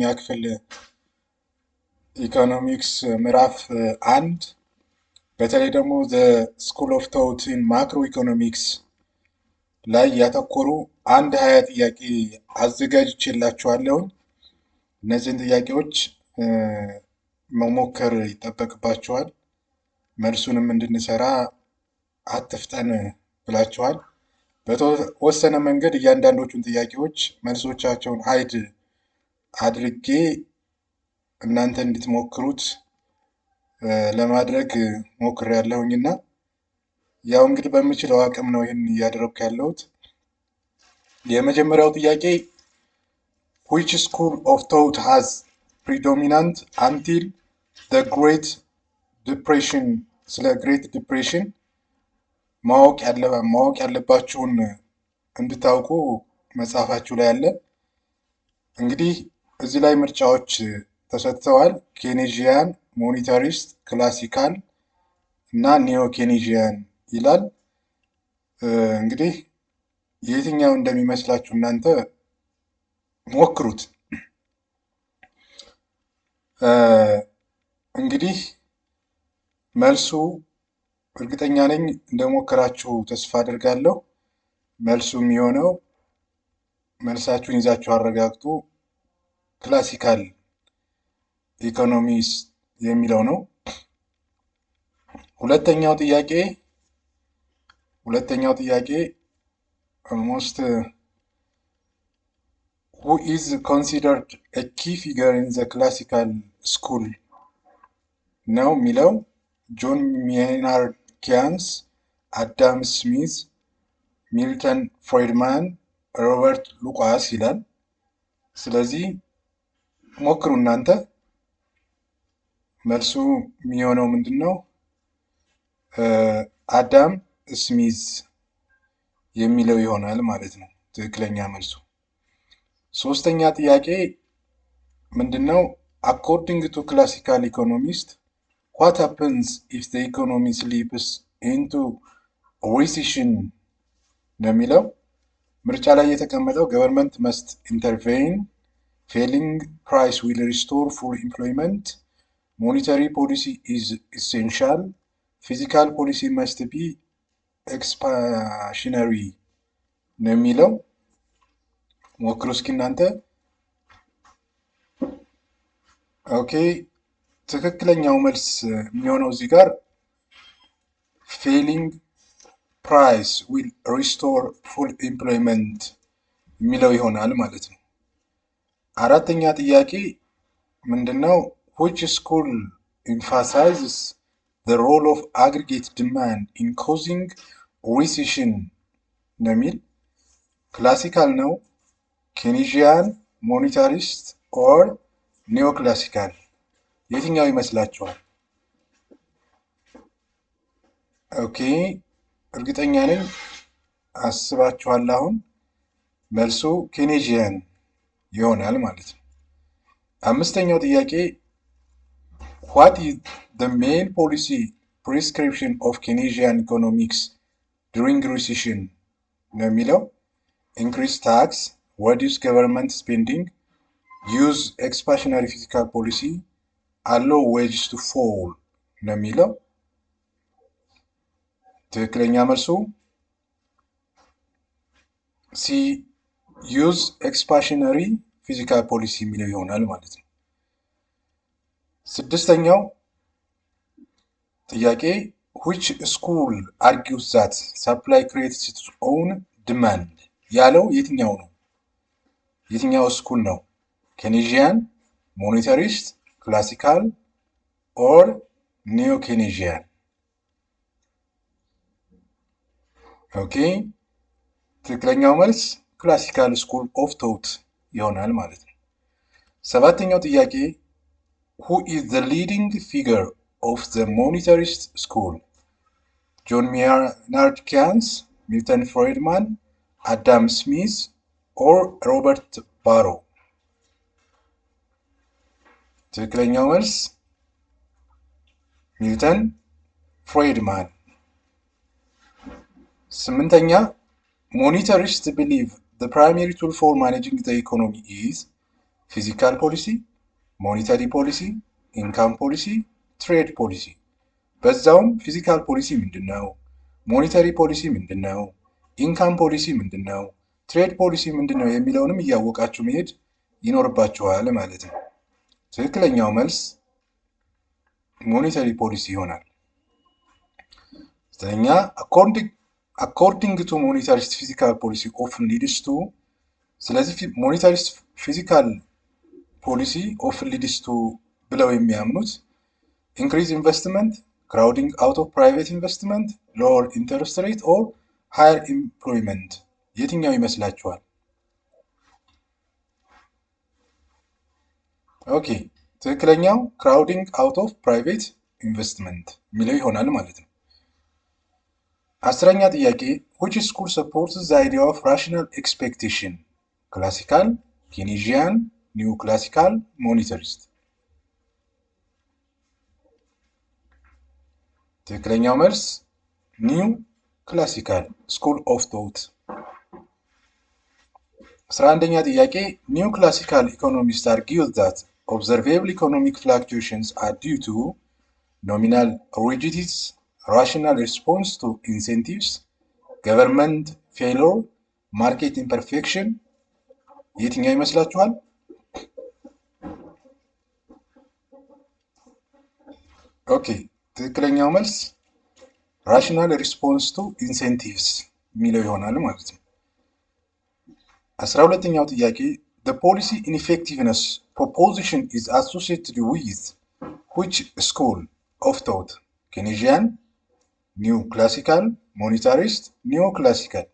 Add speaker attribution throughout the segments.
Speaker 1: ክፍል ኢኮኖሚክስ ምዕራፍ 1 በተለይ ደግሞ ዘ ስኩል ኦፍ ቶት ኢን ማክሮ ኢኮኖሚክስ ላይ ያተኮሩ 20 ጥያቄ አዘጋጅቼላችኋለሁ። እነዚህን ጥያቄዎች መሞከር ይጠበቅባችኋል። መልሱንም እንድንሰራ አትፍጠን ብላችኋል። በተወሰነ መንገድ እያንዳንዶቹን ጥያቄዎች መልሶቻቸውን ሃይድ አድርጌ እናንተ እንድትሞክሩት ለማድረግ ሞክሬያለሁኝና ያው እንግዲህ በምችለው አቅም ነው ይህን እያደረግኩ ያለሁት። የመጀመሪያው ጥያቄ which school of thought has predominant until the Great Depression? ስለ ግሬት ዲፕሬሽን ማወቅ ያለባችሁን እንድታውቁ መጽሐፋችሁ ላይ አለ። እንግዲህ እዚህ ላይ ምርጫዎች ተሰጥተዋል። ኬኔዥያን፣ ሞኒታሪስት፣ ክላሲካል እና ኒዮ ኬኔዥያን ይላል። እንግዲህ የትኛው እንደሚመስላችሁ እናንተ ሞክሩት። እንግዲህ መልሱ እርግጠኛ ነኝ እንደሞከራችሁ ተስፋ አድርጋለሁ። መልሱ የሚሆነው መልሳችሁን ይዛችሁ አረጋግጡ፣ ክላሲካል ኢኮኖሚስ የሚለው ነው። ሁለተኛው ጥያቄ almost who is considered a key figure in the classical school ነው የሚለው ጆን ሜናርድ ኬያንስ፣ አዳም ስሚዝ፣ ሚልተን ፍሬድማን፣ ሮበርት ሉቃስ ይላል። ስለዚህ ሞክሩ እናንተ። መልሱ የሚሆነው ምንድን ነው? አዳም ስሚዝ የሚለው ይሆናል ማለት ነው ትክክለኛ መልሱ። ሶስተኛ ጥያቄ ምንድን ነው? አኮርዲንግ ቱ ክላሲካል ኢኮኖሚስት what happens if the economy slips into recession ነው የሚለው። ምርጫ ላይ የተቀመጠው government must intervene, failing price will restore full employment, monetary policy is essential, fiscal policy must be expansionary ነው የሚለው። ሞክሩ እስኪ እናንተ። ኦኬ፣ ትክክለኛው መልስ የሚሆነው እዚህ ጋር ፌሊንግ ፕራይስ ዊል ሪስቶር ፉል ኤምፕሎይመንት የሚለው ይሆናል ማለት ነው። አራተኛ ጥያቄ ምንድነው? which school emphasizes the role of aggregate demand in causing recession ነው የሚል። ክላሲካል ነው፣ ኬኔዥያን፣ ሞኔታሪስት ኦር ኒዮ ክላሲካል የትኛው ይመስላችኋል? ኦኬ፣ እርግጠኛ ነኝ አስባችኋል። አሁን መልሱ ኬኔዥያን ይሆናል ማለት ነው። አምስተኛው ጥያቄ what is the main policy prescription of Keynesian economics during recession ነው የሚለው። increase tax, reduce government spending, use expansionary fiscal policy, allow wages to fall ነው የሚለው። ትክክለኛ መልሱ ሲ ዩዝ ኤክስፓንሽነሪ ፊዚካል ፖሊሲ የሚለው ይሆናል ማለት ነው። ስድስተኛው ጥያቄ which school argues that supply creates its own demand ያለው የትኛው ነው? የትኛው ስኩል ነው? ኬኔዥያን፣ ሞኔታሪስት፣ ክላሲካል ኦር ኒዮ ኬኔዥያን? ኦኬ፣ ትክክለኛው መልስ ክላሲካል ስኩል ኦፍ ቶት ይሆናል ማለት ነው። ሰባተኛው ጥያቄ who is the leading figure of the monetarist school? ጆን ሜናርድ ኬያንስ፣ ሚልተን ፍሬድማን፣ አዳም ስሚዝ ኦር ሮበርት ባሮ? ትክክለኛው መልስ ሚልተን ፍሬድማን። ስምንተኛ monetarists believe the primary tool for managing the economy is ፊዚካል ፖሊሲ፣ ሞኔታሪ ፖሊሲ፣ ኢንካም ፖሊሲ፣ ትሬድ ፖሊሲ። በዛውም ፊዚካል ፖሊሲ ምንድን ነው? ሞኔታሪ ፖሊሲ ምንድን ነው? ኢንካም ፖሊሲ ምንድን ነው? ትሬድ ፖሊሲ ምንድን ነው የሚለውንም እያወቃችሁ መሄድ ይኖርባችኋል ማለት ነው። ትክክለኛው መልስ ሞኔታሪ ፖሊሲ ይሆናል። ዘጠነኛ አኮርዲንግ ቱ ሞኔታሪስት ፊዚካል ፖሊሲ ኦፍን ሊድስ ቱ። ስለዚህ ሞኔታሪስት ፊዚካል ፖሊሲ ኦፍን ሊድስ ቱ ብለው የሚያምኑት ኢንክሪዝ ኢንቨስትመንት፣ ክራውዲንግ አውት ኦፍ ፕራይቬት ኢንቨስትመንት፣ ሎወር ኢንተረስት ሬት ኦር ሃየር ኢምፕሎይመንት የትኛው ይመስላችኋል? ኦኬ ትክክለኛው ክራውዲንግ አውት ኦፍ ፕራይቬት ኢንቨስትመንት የሚለው ይሆናል ማለት ነው። አስረኛ ጥያቄ which school supports the idea of rational expectation? ክላሲካል፣ ኬኔዥያን፣ ኒው ክላሲካል፣ ሞኔታሪስት። ትክክለኛው መልስ ኒው ክላሲካል ስኩል ኦፍ ቶት። 11ኛ ጥያቄ ኒው ክላሲካል ኢኮኖሚስት argues that observable economic fluctuations are due to nominal rigidities, rational response to incentives, government failure, market imperfection የትኛው ይመስላችኋል? ኦኬ ትክክለኛው መልስ ራሽናል ሪስፖንስ ቱ ኢንሴንቲቭስ የሚለው ይሆናል ማለት ነው። 12ኛው ጥያቄ the policy ineffectiveness proposition is associated with which school of thought? Keynesian, new classical, monetarist, neoclassical.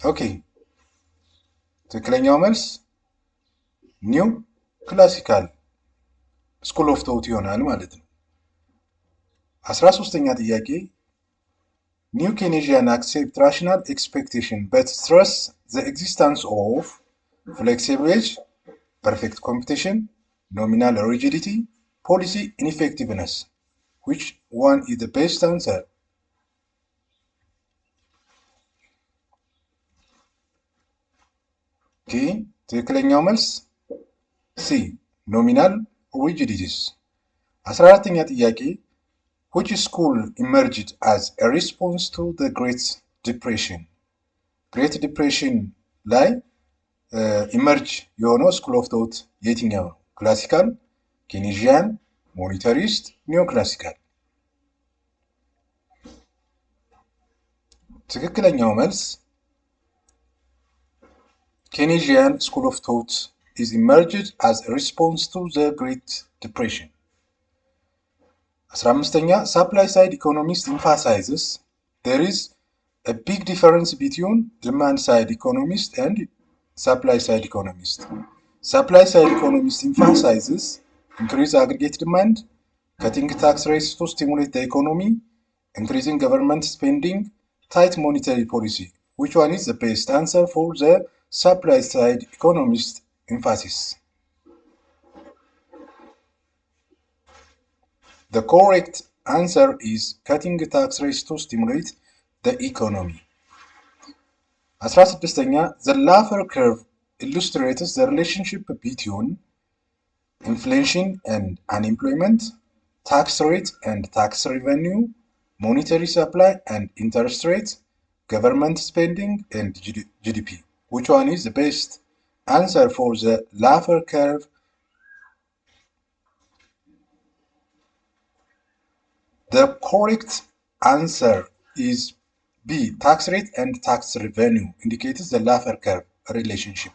Speaker 1: ኦኬ ትክክለኛው መልስ ኒው ክላሲካል ስኩል ኦፍ ቶት ይሆናል ማለት ነው። 13ኛ ጥያቄ ኒው ኬኔዥያን አክሴፕት ራሽናል ኤክስፔክቴሽን በት ስትረስ ዘ ኤግዚስተንስ ኦፍ ፍሌክሲብል ኤጅ፣ ፐርፌክት ኮምፒቲሽን፣ ኖሚናል ሪጂዲቲ፣ ፖሊሲ ኢንኤፌክቲቭነስ ዊች ዋን ኢዝ ዘ ቤስት አንሰር? ኦኬ ትክክለኛው መልስ ሲ ኖሚናል ሪጂዲቲስ። 14ኛ ጥያቄ which school emerged as a response to the Great Depression? ግሬት ዲፕሬሽን ላይ ኢመርጅ የሆነው ስኩል ኦፍ ቶት የትኛው ነው? ክላሲካል፣ ኬኔዥያን፣ ሞኔታሪስት፣ ኒዮ ክላሲካል። ትክክለኛው መልስ ኬኔዥያን ስኩል ኦፍ ቶት is emerged as a response to the Great Depression. 15ኛ supply side economist emphasizes there is a big difference between demand side economist and supply side economist. Supply side economist emphasizes increase aggregate demand, cutting tax rates to stimulate the economy, increasing government spending, tight monetary policy. Which one is the best answer for the supply side economist emphasis? The correct answer is cutting tax rates to stimulate the economy. 16ኛ the Laffer curve illustrates the relationship between inflation and unemployment, tax rate and tax revenue, monetary supply and interest rate, government spending and GDP. Which one is the best answer for the Laffer curve? The correct answer is B. Tax rate and tax revenue indicates the Laffer curve relationship.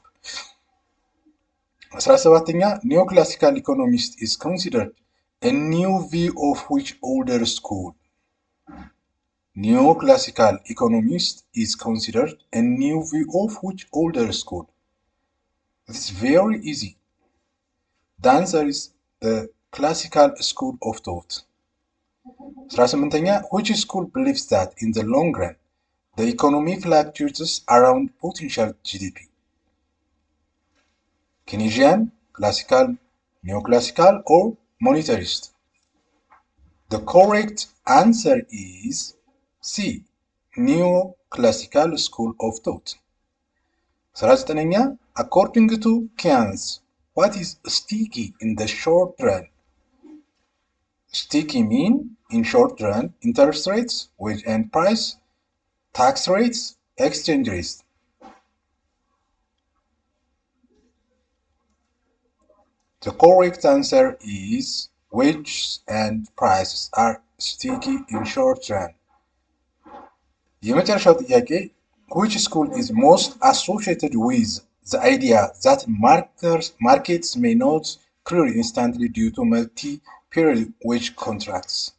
Speaker 1: 17ኛ neoclassical economist is considered a new view of which older school? Neoclassical economist is considered a new view of which older school? It is very easy. The answer is the classical school of thought. 18ኛ which school believes that in the long run the economy fluctuates around potential GDP? Keynesian, classical, neoclassical or monetarist? The correct answer is C. Neoclassical school of thought. 19ኛ according to Keynes what is sticky in the short run? Sticky mean in short run interest rates, wage and price, tax rates, exchange rates. The correct answer is wages and prices are sticky in short run. የመጨረሻው ጥያቄ which school is most associated with the idea that markets may not clear instantly due to multi-period wage contracts?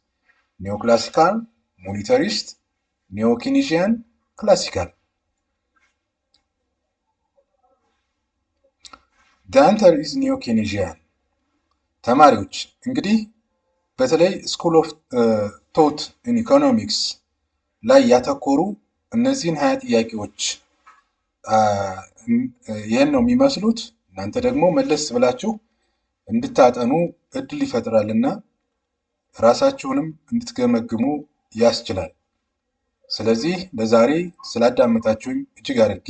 Speaker 1: Neoclassical, monetarist, neo-Keynesian, classical. The answer is neo-Keynesian. ተማሪዎች እንግዲህ በተለይ ስኩል ኦፍ ቶት ኢን ኢኮኖሚክስ ላይ ያተኮሩ እነዚህን 20 ጥያቄዎች ይህን ነው የሚመስሉት። እናንተ ደግሞ መለስ ብላችሁ እንድታጠኑ እድል ይፈጥራልና ራሳችሁንም እንድትገመግሙ ያስችላል። ስለዚህ ለዛሬ ስላዳመጣችሁኝ እጅግ አድርጌ